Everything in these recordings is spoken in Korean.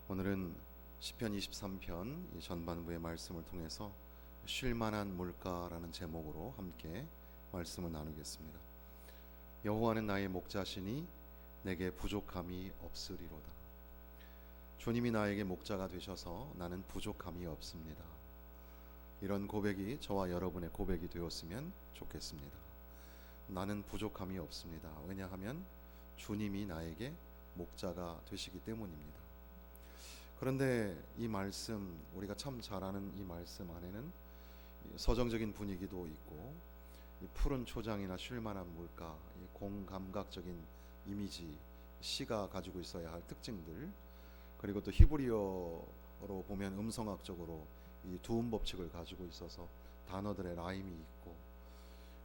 오늘은 시편 23편 전반부의 말씀을 통해서 쉴만한 물가라는 제목으로 함께 말씀을 나누겠습니다. 여호와는 나의 목자시니 내게 부족함이 없으리로다. 주님이 나에게 목자가 되셔서 나는 부족함이 없습니다. 이런 고백이 저와 여러분의 고백이 되었으면 좋겠습니다. 나는 부족함이 없습니다. 왜냐하면 주님이 나에게 목자가 되시기 때문입니다. 그런데 이 말씀, 우리가 참 잘 아는 이 말씀 안에는 서정적인 분위기도 있고, 이 푸른 초장이나 쉴만한 물가, 이 공감각적인 이미지, 시가 가지고 있어야 할 특징들, 그리고 또 히브리어로 보면 음성학적으로 이 두음 법칙을 가지고 있어서 단어들의 라임이 있고,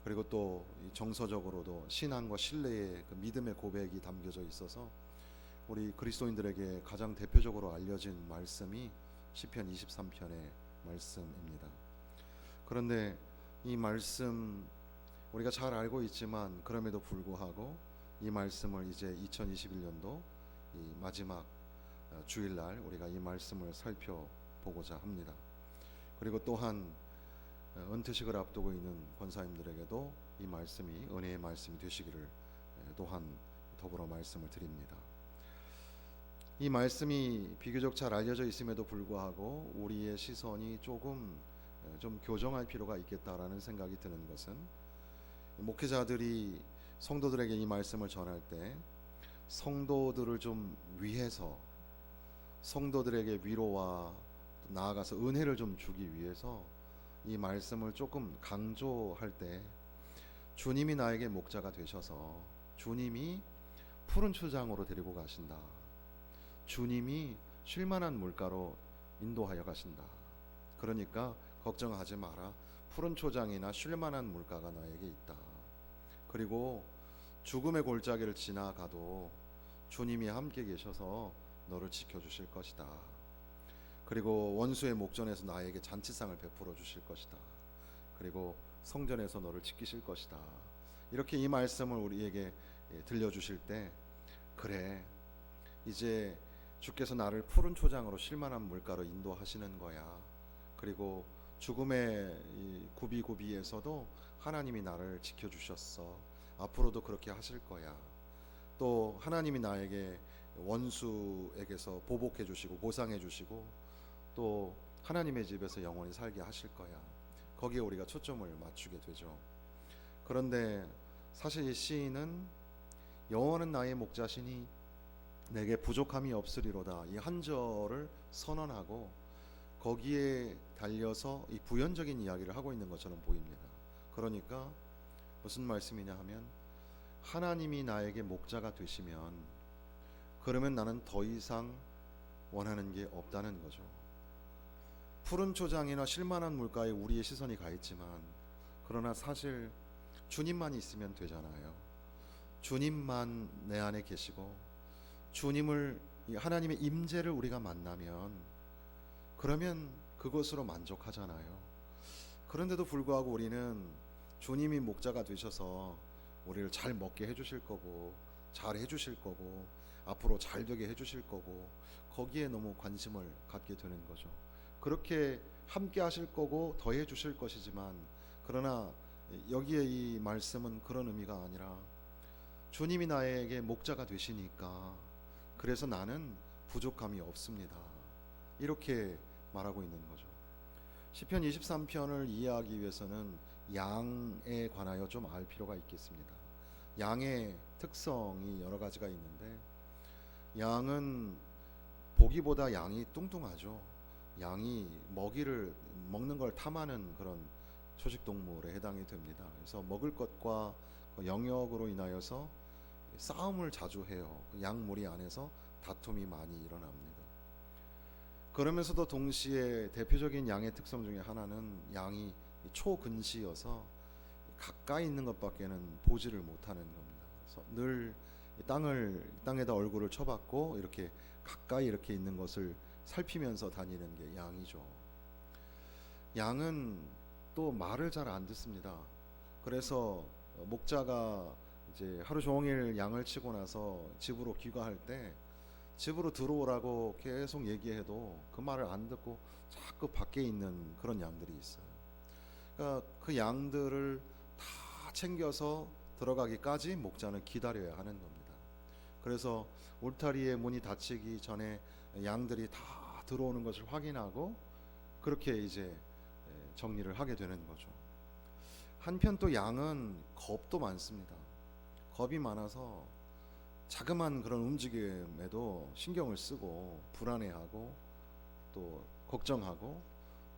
그리고 또 정서적으로도 신앙과 신뢰의 그 믿음의 고백이 담겨져 있어서 우리 그리스도인들에게 가장 대표적으로 알려진 말씀이 시편 23편의 말씀입니다. 그런데 이 말씀 우리가 잘 알고 있지만 그럼에도 불구하고 이 말씀을 이제 2021년도 이 마지막 주일날 우리가 이 말씀을 살펴보고자 합니다. 그리고 또한 은퇴식을 앞두고 있는 권사님들에게도 이 말씀이 은혜의 말씀이 되시기를 또한 더불어 말씀을 드립니다. 이 말씀이 비교적 잘 알려져 있음에도 불구하고 우리의 시선이 조금 좀 교정할 필요가 있겠다라는 생각이 드는 것은, 목회자들이 성도들에게 이 말씀을 전할 때 성도들을 좀 위해서, 성도들에게 위로와 나아가서 은혜를 좀 주기 위해서 이 말씀을 조금 강조할 때, 주님이 나에게 목자가 되셔서 주님이 푸른 초장으로 데리고 가신다, 주님이 쉴만한 물가로 인도하여 가신다, 그러니까 걱정하지 마라, 푸른 초장이나 쉴만한 물가가 나에게 있다, 그리고 죽음의 골짜기를 지나가도 주님이 함께 계셔서 너를 지켜주실 것이다, 그리고 원수의 목전에서 나에게 잔치상을 베풀어 주실 것이다, 그리고 성전에서 너를 지키실 것이다, 이렇게 이 말씀을 우리에게 들려주실 때, 그래, 이제 주께서 나를 푸른 초장으로 쉴만한 물가로 인도하시는 거야. 그리고 죽음의 이 구비구비에서도 하나님이 나를 지켜주셨어. 앞으로도 그렇게 하실 거야. 또 하나님이 나에게 원수에게서 보복해 주시고 보상해 주시고, 또 하나님의 집에서 영원히 살게 하실 거야. 거기에 우리가 초점을 맞추게 되죠. 그런데 사실 이 시인은 여호와는 나의 목자시니 내게 부족함이 없으리로다, 이 한 절을 선언하고 거기에 달려서 이 부연적인 이야기를 하고 있는 것처럼 보입니다. 그러니까 무슨 말씀이냐 하면, 하나님이 나에게 목자가 되시면 그러면 나는 더 이상 원하는 게 없다는 거죠. 푸른 초장이나 쉴만한 물가에 우리의 시선이 가 있지만, 그러나 사실 주님만 있으면 되잖아요. 주님만 내 안에 계시고 주님을, 하나님의 임재를 우리가 만나면 그러면 그것으로 만족하잖아요. 그런데도 불구하고 우리는 주님이 목자가 되셔서 우리를 잘 먹게 해주실 거고 잘 해주실 거고 앞으로 잘 되게 해주실 거고 거기에 너무 관심을 갖게 되는 거죠. 그렇게 함께 하실 거고 더해 주실 것이지만, 그러나 여기에 이 말씀은 그런 의미가 아니라 주님이 나에게 목자가 되시니까 그래서 나는 부족함이 없습니다, 이렇게 말하고 있는 거죠. 시편 23편을 이해하기 위해서는 양에 관하여 좀 알 필요가 있겠습니다. 양의 특성이 여러 가지가 있는데, 양은 보기보다 양이 뚱뚱하죠. 양이 먹는 걸 탐하는 그런 초식 동물에 해당이 됩니다. 그래서 먹을 것과 영역으로 인하여서 싸움을 자주 해요. 양 무리 안에서 다툼이 많이 일어납니다. 그러면서도 동시에 대표적인 양의 특성 중에 하나는 양이 초근시여서 가까이 있는 것밖에는 보지를 못하는 겁니다. 그래서 늘 땅에다 얼굴을 쳐박고 이렇게 가까이 이렇게 있는 것을 살피면서 다니는 게 양이죠. 양은 또 말을 잘 안 듣습니다. 그래서 목자가 이제 하루 종일 양을 치고 나서 집으로 귀가할 때 집으로 들어오라고 계속 얘기해도 그 말을 안 듣고 자꾸 밖에 있는 그런 양들이 있어요. 그러니까 그 양들을 다 챙겨서 들어가기까지 목자는 기다려야 하는 겁니다. 그래서 울타리의 문이 닫히기 전에 양들이 다 들어오는 것을 확인하고 그렇게 이제 정리를 하게 되는 거죠. 한편 또 양은 겁도 많습니다. 겁이 많아서 자그만 그런 움직임에도 신경을 쓰고 불안해하고 또 걱정하고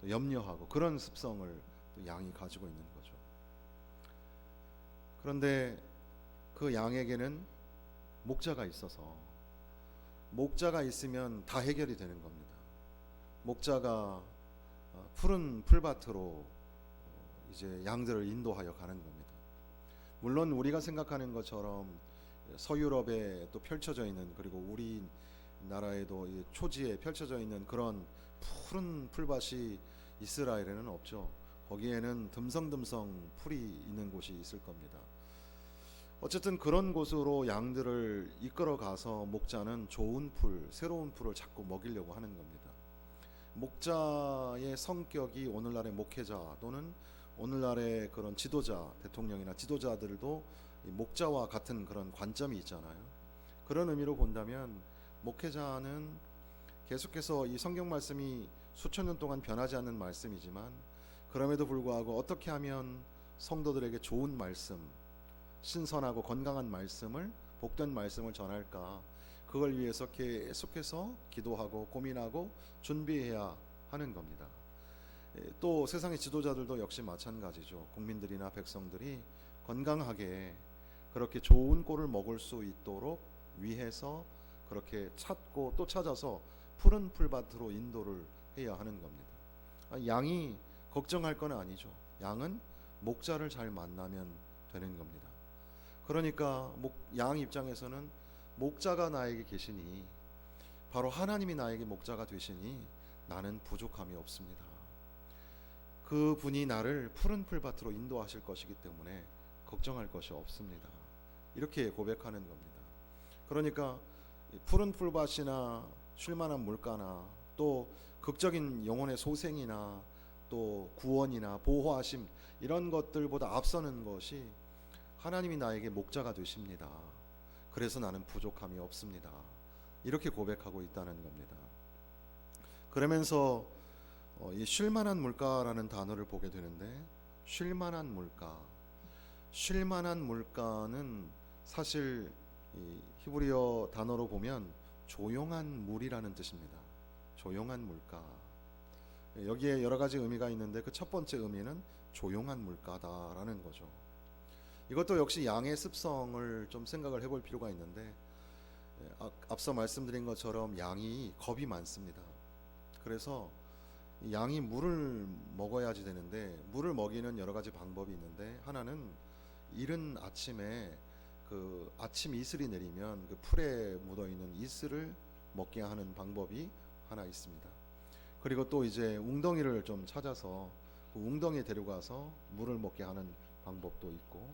또 염려하고 그런 습성을 또 양이 가지고 있는 거죠. 그런데 그 양에게는 목자가 있어서 목자가 있으면 다 해결이 되는 겁니다. 목자가 푸른 풀밭으로 이제 양들을 인도하여 가는 겁니다. 물론 우리가 생각하는 것처럼 서유럽에 또 펼쳐져 있는 그리고 우리나라에도 초지에 펼쳐져 있는 그런 푸른 풀밭이 이스라엘에는 없죠. 거기에는 듬성듬성 풀이 있는 곳이 있을 겁니다. 어쨌든 그런 곳으로 양들을 이끌어 가서 목자는 좋은 풀, 새로운 풀을 자꾸 먹이려고 하는 겁니다. 목자의 성격이 오늘날의 목회자 또는 오늘날의 그런 지도자, 대통령이나 지도자들도 목자와 같은 그런 관점이 있잖아요. 그런 의미로 본다면 목회자는 계속해서 이 성경 말씀이 수천 년 동안 변하지 않는 말씀이지만 그럼에도 불구하고 어떻게 하면 성도들에게 좋은 말씀, 신선하고 건강한 말씀을, 복된 말씀을 전할까, 그걸 위해서 계속해서 기도하고 고민하고 준비해야 하는 겁니다. 또 세상의 지도자들도 역시 마찬가지죠. 국민들이나 백성들이 건강하게 그렇게 좋은 꼴을 먹을 수 있도록 위해서 그렇게 찾고 또 찾아서 푸른 풀밭으로 인도를 해야 하는 겁니다. 양이 걱정할 건 아니죠. 양은 목자를 잘 만나면 되는 겁니다. 그러니까 양 입장에서는 목자가 나에게 계시니, 바로 하나님이 나에게 목자가 되시니 나는 부족함이 없습니다. 그 분이 나를 푸른 풀밭으로 인도하실 것이기 때문에 걱정할 것이 없습니다. 이렇게 고백하는 겁니다. 그러니까 푸른 풀밭이나 쉴만한 물가나 또 극적인 영혼의 소생이나 또 구원이나 보호하심, 이런 것들보다 앞서는 것이 하나님이 나에게 목자가 되십니다. 그래서 나는 부족함이 없습니다. 이렇게 고백하고 있다는 겁니다. 그러면서 이 쉴만한 물가라는 단어를 보게 되는데, 쉴만한 물가, 쉴만한 물가는 사실 이 히브리어 단어로 보면 조용한 물이라는 뜻입니다. 조용한 물가. 여기에 여러 가지 의미가 있는데 그 첫 번째 의미는 조용한 물가다라는 거죠. 이것도 역시 양의 습성을 좀 생각을 해볼 필요가 있는데, 앞서 말씀드린 것처럼 양이 겁이 많습니다. 그래서 양이 물을 먹어야지 되는데, 물을 먹이는 여러 가지 방법이 있는데, 하나는 이른 아침에 그 아침 이슬이 내리면 그 풀에 묻어 있는 이슬을 먹게 하는 방법이 하나 있습니다. 그리고 또 이제 웅덩이를 좀 찾아서 그 웅덩이에 데려가서 물을 먹게 하는 방법도 있고,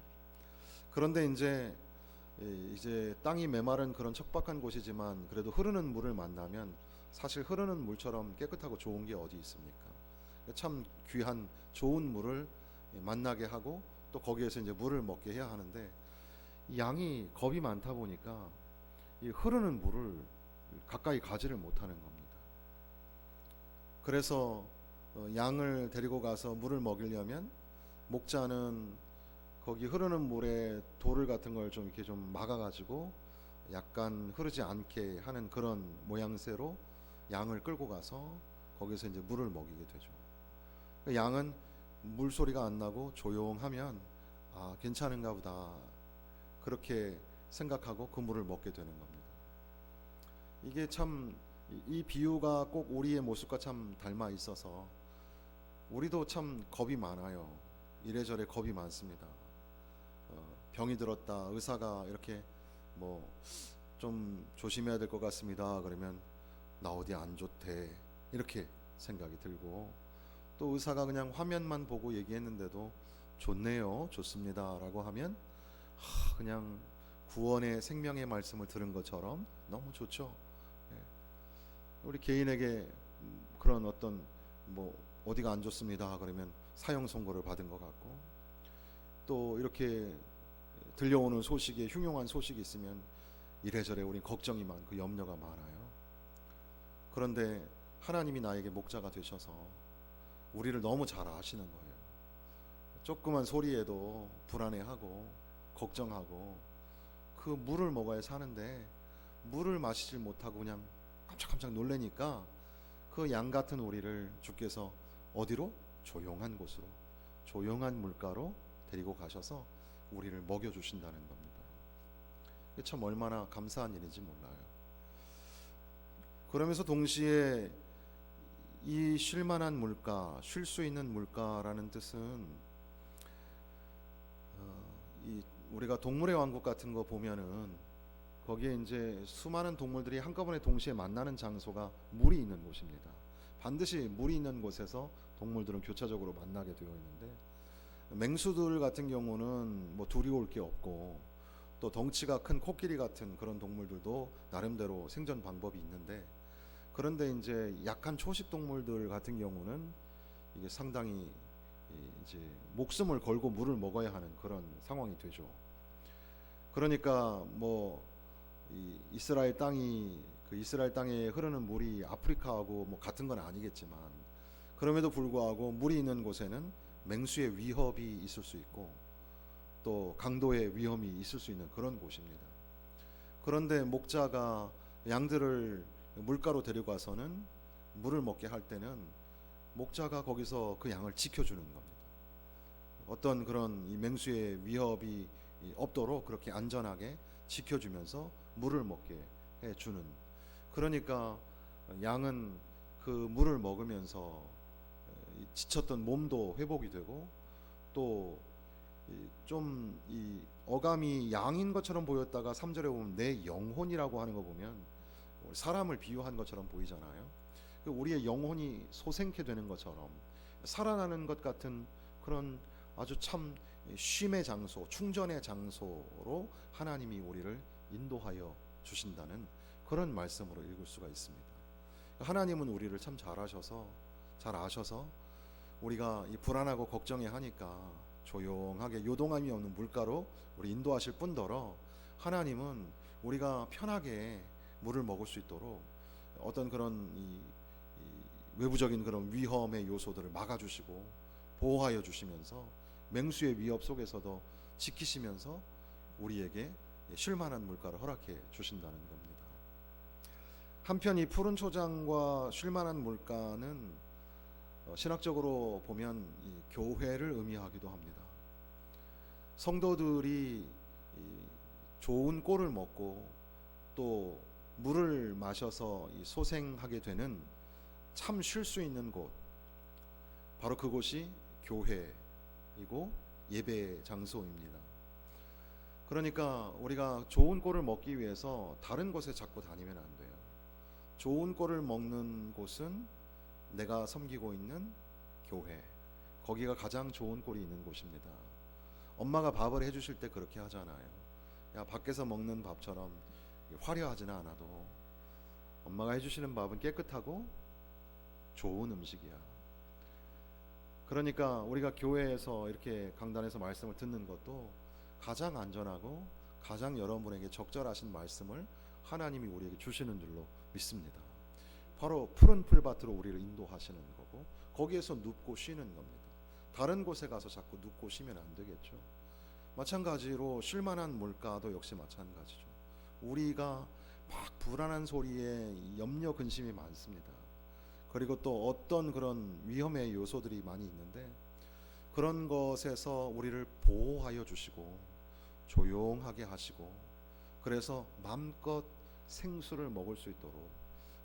그런데 이제 땅이 메마른 그런 척박한 곳이지만 그래도 흐르는 물을 만나면 사실 흐르는 물처럼 깨끗하고 좋은 게 어디 있습니까? 참 귀한 좋은 물을 만나게 하고 또 거기에서 이제 물을 먹게 해야 하는데, 양이 겁이 많다 보니까 이 흐르는 물을 가까이 가지를 못하는 겁니다. 그래서 양을 데리고 가서 물을 먹이려면 목자는 거기 흐르는 물에 돌을 같은 걸 좀 이렇게 좀 막아가지고 약간 흐르지 않게 하는 그런 모양새로 양을 끌고 가서 거기서 이제 물을 먹이게 되죠. 양은 물소리가 안 나고 조용하면 괜찮은가 보다, 그렇게 생각하고 그 물을 먹게 되는 겁니다. 이게 참, 이 비유가 꼭 우리의 모습과 참 닮아 있어서 우리도 참 겁이 많아요. 이래저래 겁이 많습니다. 병이 들었다, 의사가 이렇게 뭐 좀 조심해야 될 것 같습니다 그러면 나 어디 안 좋대, 이렇게 생각이 들고, 또 의사가 그냥 화면만 보고 얘기했는데도 좋네요, 좋습니다 라고 하면 그냥 구원의 생명의 말씀을 들은 것처럼 너무 좋죠, 우리 개인에게 그런 어떤 뭐 어디가 안 좋습니다 그러면 사형 선고를 받은 것 같고, 또 이렇게 들려오는 소식에 흉흉한 소식이 있으면 이래저래 우리 걱정이 많고 염려가 많아요. 그런데 하나님이 나에게 목자가 되셔서 우리를 너무 잘 아시는 거예요. 조그만 소리에도 불안해하고 걱정하고, 그 물을 먹어야 사는데 물을 마시질 못하고 그냥 깜짝깜짝 놀라니까 그 양 같은 우리를 주께서 어디로? 조용한 곳으로, 조용한 물가로 데리고 가셔서 우리를 먹여주신다는 겁니다. 이게 참 얼마나 감사한 일인지 몰라요. 그러면서 동시에 이 쉴만한 물가, 쉴 수 있는 물가라는 뜻은 이 우리가 동물의 왕국 같은 거 보면은 거기에 이제 수많은 동물들이 한꺼번에 동시에 만나는 장소가 물이 있는 곳입니다. 반드시 물이 있는 곳에서 동물들은 교차적으로 만나게 되어 있는데, 맹수들 같은 경우는 뭐 두려울 게 없고, 또 덩치가 큰 코끼리 같은 그런 동물들도 나름대로 생존 방법이 있는데, 그런데 이제 약한 초식 동물들 같은 경우는 이게 상당히 이제 목숨을 걸고 물을 먹어야 하는 그런 상황이 되죠. 그러니까 뭐 이 이스라엘 땅이, 그 이스라엘 땅에 흐르는 물이 아프리카하고 뭐 같은 건 아니겠지만, 그럼에도 불구하고 물이 있는 곳에는 맹수의 위협이 있을 수 있고 또 강도의 위험이 있을 수 있는 그런 곳입니다. 그런데 목자가 양들을 물가로 데려가서는 물을 먹게 할 때는 목자가 거기서 그 양을 지켜주는 겁니다. 어떤 그런 이 맹수의 위협이 없도록 그렇게 안전하게 지켜주면서 물을 먹게 해주는, 그러니까 양은 그 물을 먹으면서 지쳤던 몸도 회복이 되고, 또 좀 이 어감이 양인 것처럼 보였다가 3절에 보면 내 영혼이라고 하는 거 보면 사람을 비유한 것처럼 보이잖아요. 우리의 영혼이 소생케 되는 것처럼 살아나는 것 같은 그런 아주 참 쉼의 장소, 충전의 장소로 하나님이 우리를 인도하여 주신다는 그런 말씀으로 읽을 수가 있습니다. 하나님은 우리를 참 잘 아셔서 우리가 이 불안하고 걱정해 하니까 조용하게 요동함이 없는 물가로 우리 인도하실 뿐더러, 하나님은 우리가 편하게 물을 먹을 수 있도록 어떤 그런 이 외부적인 그런 위험의 요소들을 막아주시고 보호하여 주시면서 맹수의 위협 속에서도 지키시면서 우리에게 쉴만한 물가를 허락해 주신다는 겁니다. 한편 이 푸른 초장과 쉴만한 물가는 신학적으로 보면 이 교회를 의미하기도 합니다. 성도들이 좋은 꼴을 먹고 또 물을 마셔서 소생하게 되는 참 쉴 수 있는 곳, 바로 그곳이 교회이고 예배 장소입니다. 그러니까 우리가 좋은 꼴을 먹기 위해서 다른 곳에 자꾸 다니면 안 돼요. 좋은 꼴을 먹는 곳은 내가 섬기고 있는 교회, 거기가 가장 좋은 꼴이 있는 곳입니다. 엄마가 밥을 해주실 때 그렇게 하잖아요. 야, 밖에서 먹는 밥처럼 화려하지는 않아도 엄마가 해주시는 밥은 깨끗하고 좋은 음식이야. 그러니까 우리가 교회에서 이렇게 강단에서 말씀을 듣는 것도 가장 안전하고 가장 여러분에게 적절하신 말씀을 하나님이 우리에게 주시는 줄로 믿습니다. 바로 푸른 풀밭으로 우리를 인도하시는 거고, 거기에서 눕고 쉬는 겁니다. 다른 곳에 가서 자꾸 눕고 쉬면 안 되겠죠. 마찬가지로 쉴만한 물가도 역시 마찬가지죠. 우리가 막 불안한 소리에 염려 근심이 많습니다. 그리고 또 어떤 그런 위험의 요소들이 많이 있는데, 그런 것에서 우리를 보호하여 주시고 조용하게 하시고, 그래서 마음껏 생수를 먹을 수 있도록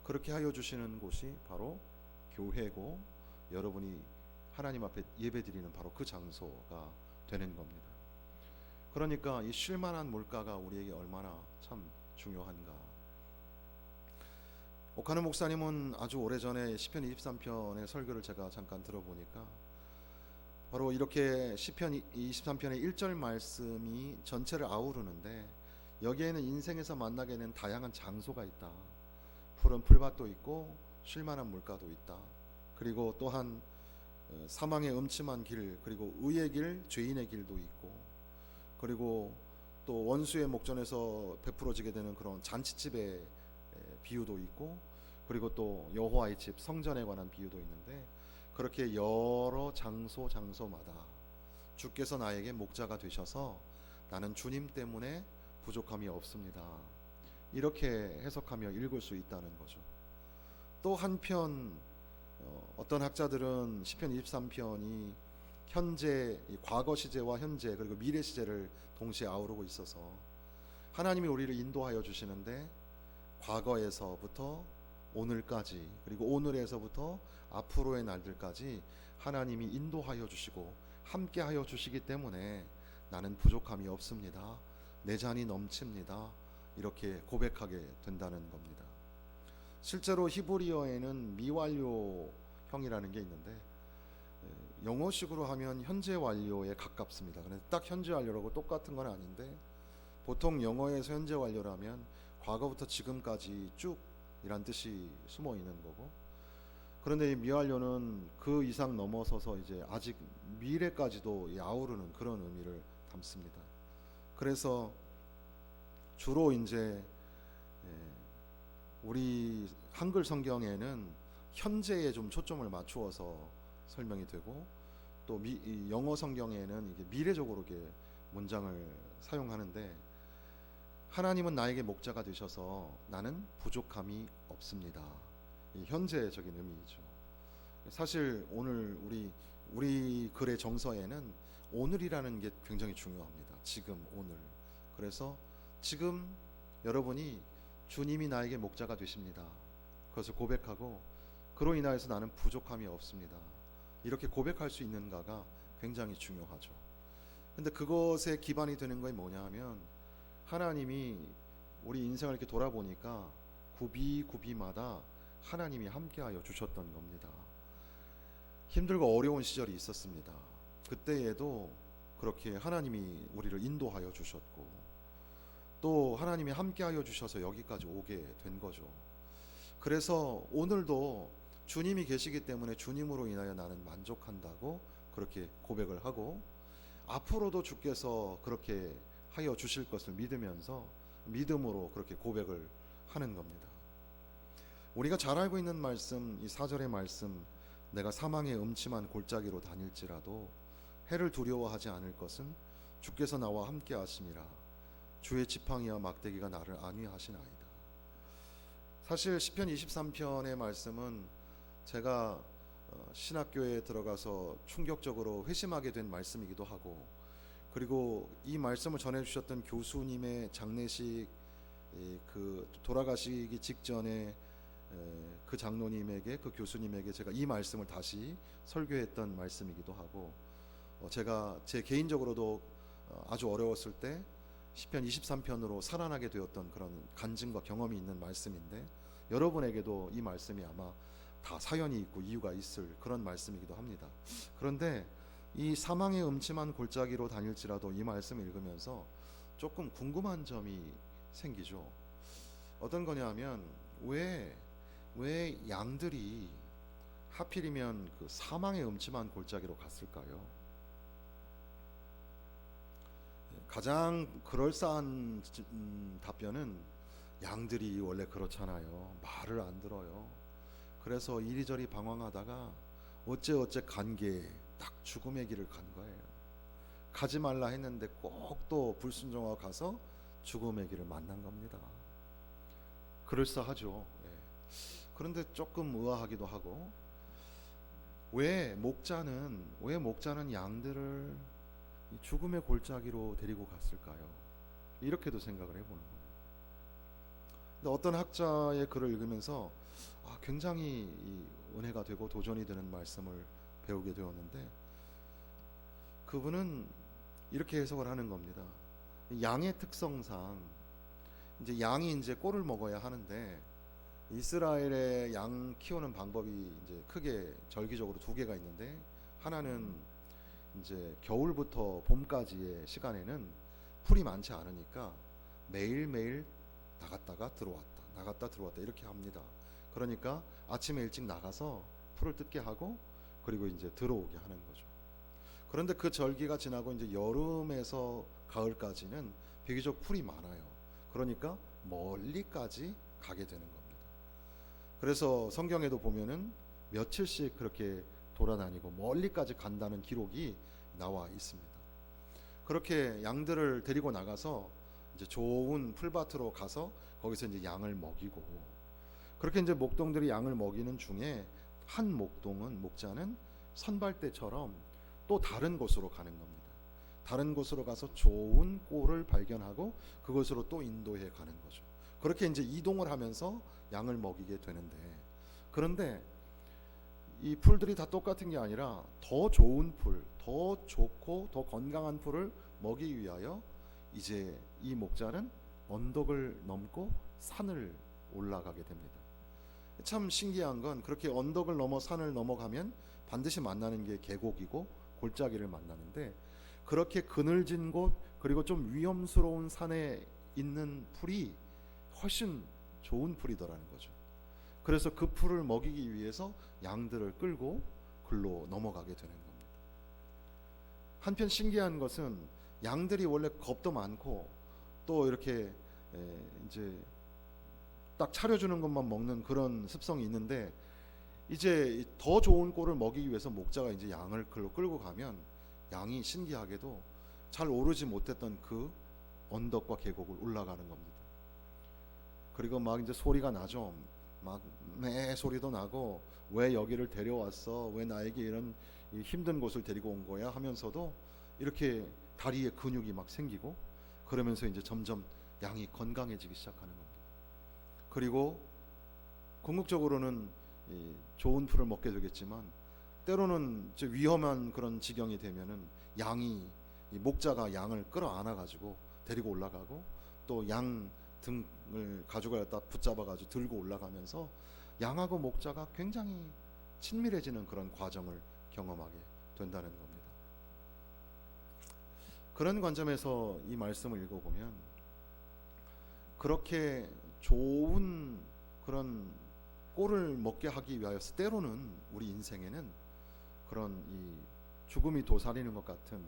그렇게 하여 주시는 곳이 바로 교회고, 여러분이 하나님 앞에 예배드리는 바로 그 장소가 되는 겁니다. 그러니까 이 쉴만한 물가가 우리에게 얼마나 참 중요한가. 오카노 목사님은 아주 오래전에 시편 23편의 설교를 제가 잠깐 들어보니까 바로 이렇게 시편 23편의 1절 말씀이 전체를 아우르는데, 여기에는 인생에서 만나게 되는 다양한 장소가 있다. 푸른 풀밭도 있고 쉴만한 물가도 있다. 그리고 또한 사망의 음침한 길, 그리고 의의 길, 죄인의 길도 있고, 그리고 또 원수의 목전에서 베풀어지게 되는 그런 잔치집의 비유도 있고, 그리고 또 여호와의 집 성전에 관한 비유도 있는데, 그렇게 여러 장소마다 주께서 나에게 목자가 되셔서 나는 주님 때문에 부족함이 없습니다, 이렇게 해석하며 읽을 수 있다는 거죠. 또 한편 어떤 학자들은 시편 23편이 현재, 과거 시제와 현재 그리고 미래 시제를 동시에 아우르고 있어서 하나님이 우리를 인도하여 주시는데, 과거에서부터 오늘까지, 그리고 오늘에서부터 앞으로의 날들까지 하나님이 인도하여 주시고 함께하여 주시기 때문에 나는 부족함이 없습니다, 내 잔이 넘칩니다, 이렇게 고백하게 된다는 겁니다. 실제로 히브리어에는 미완료형이라는 게 있는데, 영어식으로 하면 현재 완료에 가깝습니다. 그래서 딱 현재 완료라고 똑같은 건 아닌데, 보통 영어에서 현재 완료라면 과거부터 지금까지 쭉 이란 뜻이 숨어 있는 거고, 그런데 이 미완료는 그 이상 넘어서서 이제 아직 미래까지도 아우르는 그런 의미를 담습니다. 그래서 주로 이제 우리 한글 성경에는 현재에 좀 초점을 맞추어서 설명이 되고, 또 영어 성경에는 이게 미래적으로 이렇게 문장을 사용하는데, 하나님은 나에게 목자가 되셔서 나는 부족함이 없습니다, 이 현재적인 의미이죠. 사실 오늘 우리 글의 정서에는 오늘이라는 게 굉장히 중요합니다. 지금, 오늘. 그래서 지금 여러분이 주님이 나에게 목자가 되십니다, 그것을 고백하고 그로 인하여서 나는 부족함이 없습니다, 이렇게 고백할 수 있는가가 굉장히 중요하죠. 근데 그것의 기반이 되는 것이 뭐냐 하면, 하나님이 우리 인생을 이렇게 돌아보니까 구비마다 하나님이 함께하여 주셨던 겁니다. 힘들고 어려운 시절이 있었습니다. 그때에도 그렇게 하나님이 우리를 인도하여 주셨고, 또 하나님이 함께하여 주셔서 여기까지 오게 된 거죠. 그래서 오늘도 주님이 계시기 때문에 주님으로 인하여 나는 만족한다고 그렇게 고백을 하고, 앞으로도 주께서 그렇게 하여 주실 것을 믿으면서 믿음으로 그렇게 고백을 하는 겁니다. 우리가 잘 알고 있는 말씀, 이 4절의 말씀, 내가 사망의 음침한 골짜기로 다닐지라도 해를 두려워하지 않을 것은 주께서 나와 함께 하심이라, 주의 지팡이와 막대기가 나를 안위하시나이다. 사실 시편 23편의 말씀은 제가 신학교에 들어가서 충격적으로 회심하게 된 말씀이기도 하고, 그리고 이 말씀을 전해주셨던 교수님의 장례식, 그 돌아가시기 직전에 그 장로님에게, 그 교수님에게 제가 이 말씀을 다시 설교했던 말씀이기도 하고, 제가 제 개인적으로도 아주 어려웠을 때 시편 23편으로 살아나게 되었던 그런 간증과 경험이 있는 말씀인데, 여러분에게도 이 말씀이 아마 다 사연이 있고 이유가 있을 그런 말씀이기도 합니다. 그런데 이 사망의 음침한 골짜기로 다닐지라도 이 말씀을 읽으면서 조금 궁금한 점이 생기죠. 어떤 거냐면, 왜 양들이 하필이면 그 사망의 음침한 골짜기로 갔을까요? 가장 그럴싸한 답변은, 양들이 원래 그렇잖아요, 말을 안 들어요. 그래서 이리저리 방황하다가 어째 간 게 딱 죽음의 길을 간 거예요. 가지 말라 했는데 꼭 또 불순종하고 가서 죽음의 길을 만난 겁니다. 그럴싸하죠. 예. 그런데 조금 의아하기도 하고, 왜 목자는 양들을 죽음의 골짜기로 데리고 갔을까요? 이렇게도 생각을 해보는 겁니다. 근데 어떤 학자의 글을 읽으면서 굉장히 은혜가 되고 도전이 되는 말씀을 배우게 되었는데, 그분은 이렇게 해석을 하는 겁니다. 양의 특성상 이제 양이 이제 꼴을 먹어야 하는데, 이스라엘의 양 키우는 방법이 이제 크게 절기적으로 두 개가 있는데, 하나는 이제 겨울부터 봄까지의 시간에는 풀이 많지 않으니까 매일매일 나갔다가 들어왔다, 나갔다 들어왔다 이렇게 합니다. 그러니까 아침에 일찍 나가서 풀을 뜯게 하고 그리고 이제 들어오게 하는 거죠. 그런데 그 절기가 지나고 이제 여름에서 가을까지는 비교적 풀이 많아요. 그러니까 멀리까지 가게 되는 겁니다. 그래서 성경에도 보면은 며칠씩 그렇게 돌아다니고 멀리까지 간다는 기록이 나와 있습니다. 그렇게 양들을 데리고 나가서 이제 좋은 풀밭으로 가서 거기서 이제 양을 먹이고, 그렇게 이제 목동들이 양을 먹이는 중에 한 목자는 선발대처럼 또 다른 곳으로 가는 겁니다. 다른 곳으로 가서 좋은 꼴을 발견하고 그곳으로 또 인도해 가는 거죠. 그렇게 이제 이동을 하면서 양을 먹이게 되는데, 그런데 이 풀들이 다 똑같은 게 아니라 더 좋은 풀, 더 좋고 더 건강한 풀을 먹이기 위하여 이제 이 목자는 언덕을 넘고 산을 올라가게 됩니다. 참 신기한 건 그렇게 언덕을 넘어 산을 넘어가면 반드시 만나는 게 계곡이고 골짜기를 만나는데, 그렇게 그늘진 곳 그리고 좀 위험스러운 산에 있는 풀이 훨씬 좋은 풀이더라는 거죠. 그래서 그 풀을 먹이기 위해서 양들을 끌고 글로 넘어가게 되는 겁니다. 한편 신기한 것은 양들이 원래 겁도 많고 또 이렇게 이제 딱 차려주는 것만 먹는 그런 습성이 있는데, 이제 더 좋은 꼴을 먹이기 위해서 목자가 이제 양을 글로 끌고 가면 양이 신기하게도 잘 오르지 못했던 그 언덕과 계곡을 올라가는 겁니다. 그리고 막 이제 소리가 나죠. 막 매 소리도 나고, 왜 여기를 데려왔어? 왜 나에게 이런 힘든 곳을 데리고 온 거야? 하면서도 이렇게 다리에 근육이 막 생기고, 그러면서 이제 점점 양이 건강해지기 시작하는 겁니다. 그리고 궁극적으로는 좋은 풀을 먹게 되겠지만, 때로는 위험한 그런 지경이 되면은 양이, 목자가 양을 끌어안아 가지고 데리고 올라가고, 또 양 등을 가져가다 붙잡아 가지고 들고 올라가면서 양하고 목자가 굉장히 친밀해지는 그런 과정을 경험하게 된다는 겁니다. 그런 관점에서 이 말씀을 읽어보면, 그렇게 좋은 그런 꼴을 먹게 하기 위하여서 때로는 우리 인생에는 그런 이 죽음이 도사리는 것 같은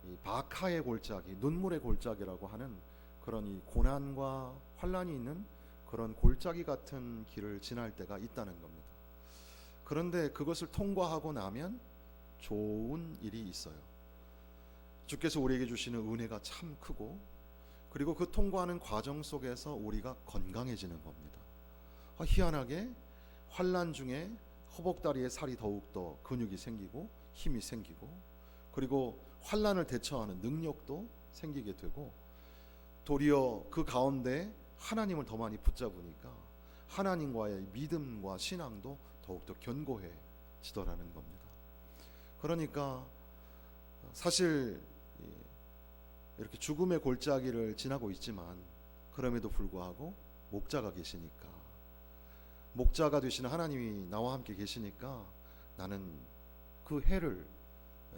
이 바카의 골짜기, 눈물의 골짜기라고 하는 그런 이 고난과 환란이 있는 그런 골짜기 같은 길을 지날 때가 있다는 겁니다. 그런데 그것을 통과하고 나면 좋은 일이 있어요. 주께서 우리에게 주시는 은혜가 참 크고, 그리고 그 통과하는 과정 속에서 우리가 건강해지는 겁니다. 희한하게 환란 중에 허벅다리에 살이 더욱더 근육이 생기고 힘이 생기고, 그리고 환란을 대처하는 능력도 생기게 되고, 도리어 그 가운데 하나님을 더 많이 붙잡으니까 하나님과의 믿음과 신앙도 더욱더 견고해지더라는 겁니다. 그러니까 사실 이렇게 죽음의 골짜기를 지나고 있지만, 그럼에도 불구하고 목자가 계시니까, 목자가 되시는 하나님이 나와 함께 계시니까, 나는 그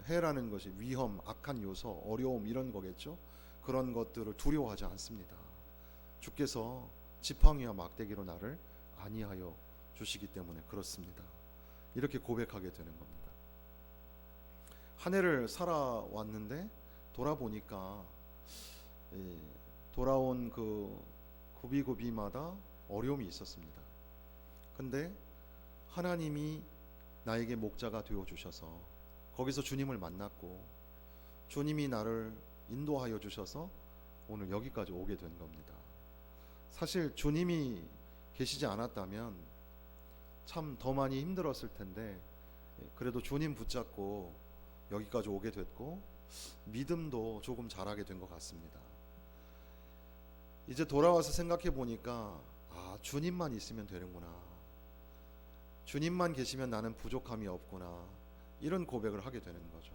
해라는 것이 위험, 악한 요소, 어려움 이런 거겠죠. 그런 것들을 두려워하지 않습니다. 주께서 지팡이와 막대기로 나를 안위하여 주시기 때문에 그렇습니다. 이렇게 고백하게 되는 겁니다. 한 해를 살아왔는데 돌아보니까 돌아온 그 구비구비마다 어려움이 있었습니다. 근데 하나님이 나에게 목자가 되어 주셔서 거기서 주님을 만났고, 주님이 나를 인도하여 주셔서 오늘 여기까지 오게 된 겁니다. 사실 주님이 계시지 않았다면 참 더 많이 힘들었을 텐데, 그래도 주님 붙잡고 여기까지 오게 됐고, 믿음도 조금 자라게 된 것 같습니다. 이제 돌아와서 생각해 보니까, 주님만 있으면 되는구나, 주님만 계시면 나는 부족함이 없구나, 이런 고백을 하게 되는 거죠.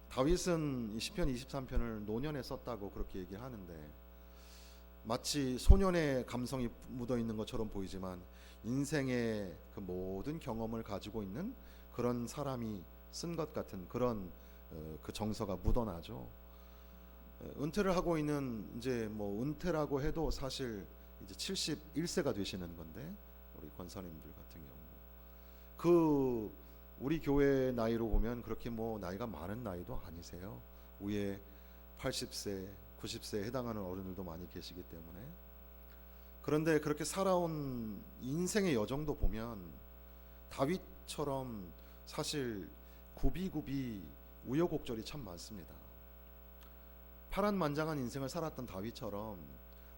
다윗은 시편 23편을 노년에 썼다고 그렇게 얘기를 하는데, 마치 소년의 감성이 묻어 있는 것처럼 보이지만 인생의 그 모든 경험을 가지고 있는 그런 사람이 쓴 것 같은 그런 그 정서가 묻어나죠. 은퇴를 하고 있는, 이제 뭐 은퇴라고 해도 사실 이제 71세가 되시는 건데, 우리 권사님들 같은 경우 그 우리 교회 나이로 보면 그렇게 뭐 나이가 많은 나이도 아니세요. 위에 80세, 90세에 해당하는 어른들도 많이 계시기 때문에. 그런데 그렇게 살아온 인생의 여정도 보면 다윗처럼 사실 굽이굽이 우여곡절이 참 많습니다. 파란만장한 인생을 살았던 다윗처럼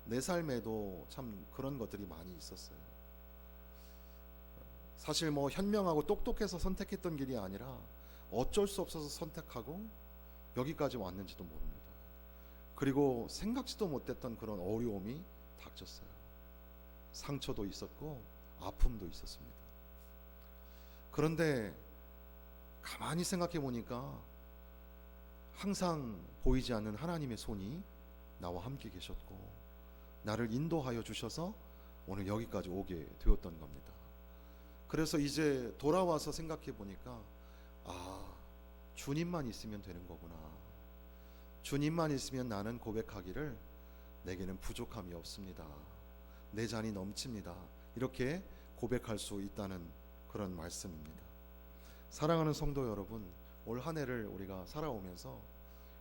내 삶에도 참 그런 것들이 많이 있었어요. 사실 뭐 현명하고 똑똑해서 선택했던 길이 아니라 어쩔 수 없어서 선택하고 여기까지 왔는지도 모릅니다. 그리고 생각지도 못했던 그런 어려움이 닥쳤어요. 상처도 있었고 아픔도 있었습니다. 그런데 가만히 생각해 보니까 항상 보이지 않는 하나님의 손이 나와 함께 계셨고 나를 인도하여 주셔서 오늘 여기까지 오게 되었던 겁니다. 그래서 이제 돌아와서 생각해 보니까 주님만 있으면 되는 거구나. 주님만 있으면 나는 고백하기를 내게는 부족함이 없습니다. 내 잔이 넘칩니다. 이렇게 고백할 수 있다는 그런 말씀입니다. 사랑하는 성도 여러분, 올 한 해를 우리가 살아오면서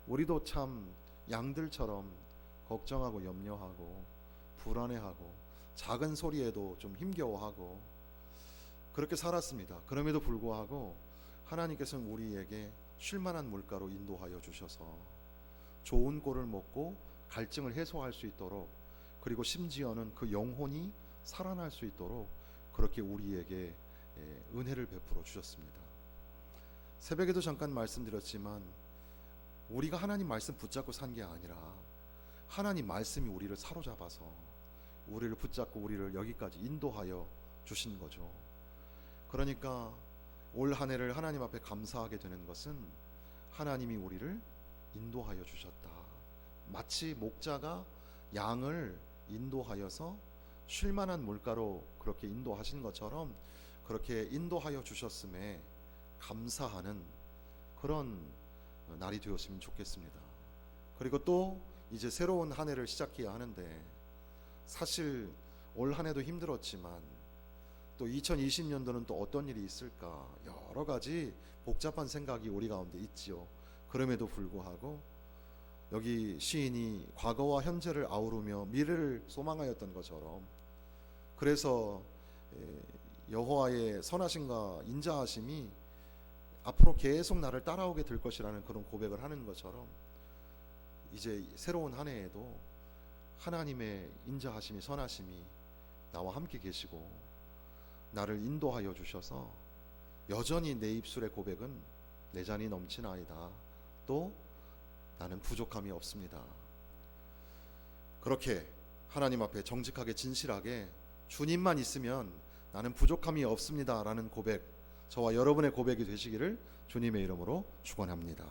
우리도 참 양들처럼 걱정하고 염려하고 불안해하고 작은 소리에도 좀 힘겨워하고 그렇게 살았습니다. 그럼에도 불구하고 하나님께서는 우리에게 쉴만한 물가로 인도하여 주셔서 좋은 꼴을 먹고 갈증을 해소할 수 있도록, 그리고 심지어는 그 영혼이 살아날 수 있도록 그렇게 우리에게 은혜를 베풀어 주셨습니다. 새벽에도 잠깐 말씀드렸지만 우리가 하나님 말씀 붙잡고 산 게 아니라 하나님 말씀이 우리를 사로잡아서 우리를 붙잡고 우리를 여기까지 인도하여 주신 거죠. 그러니까 올 한 해를 하나님 앞에 감사하게 되는 것은 하나님이 우리를 인도하여 주셨다. 마치 목자가 양을 인도하여서 쉴만한 물가로 그렇게 인도하신 것처럼 그렇게 인도하여 주셨음에 감사하는 그런 날이 되었으면 좋겠습니다. 그리고 또 이제 새로운 한 해를 시작해야 하는데, 사실 올 한 해도 힘들었지만 또 2020년도는 또 어떤 일이 있을까 여러 가지 복잡한 생각이 우리 가운데 있지요. 그럼에도 불구하고 여기 시인이 과거와 현재를 아우르며 미래를 소망하였던 것처럼, 그래서 여호와의 선하심과 인자하심이 앞으로 계속 나를 따라오게 될 것이라는 그런 고백을 하는 것처럼, 이제 새로운 한 해에도 하나님의 인자하심이 선하심이 나와 함께 계시고 나를 인도하여 주셔서 여전히 내 입술의 고백은 내 잔이 넘치나이다. 또 나는 부족함이 없습니다. 그렇게 하나님 앞에 정직하게 진실하게 주님만 있으면 나는 부족함이 없습니다 라는 고백, 저와 여러분의 고백이 되시기를 주님의 이름으로 축원합니다.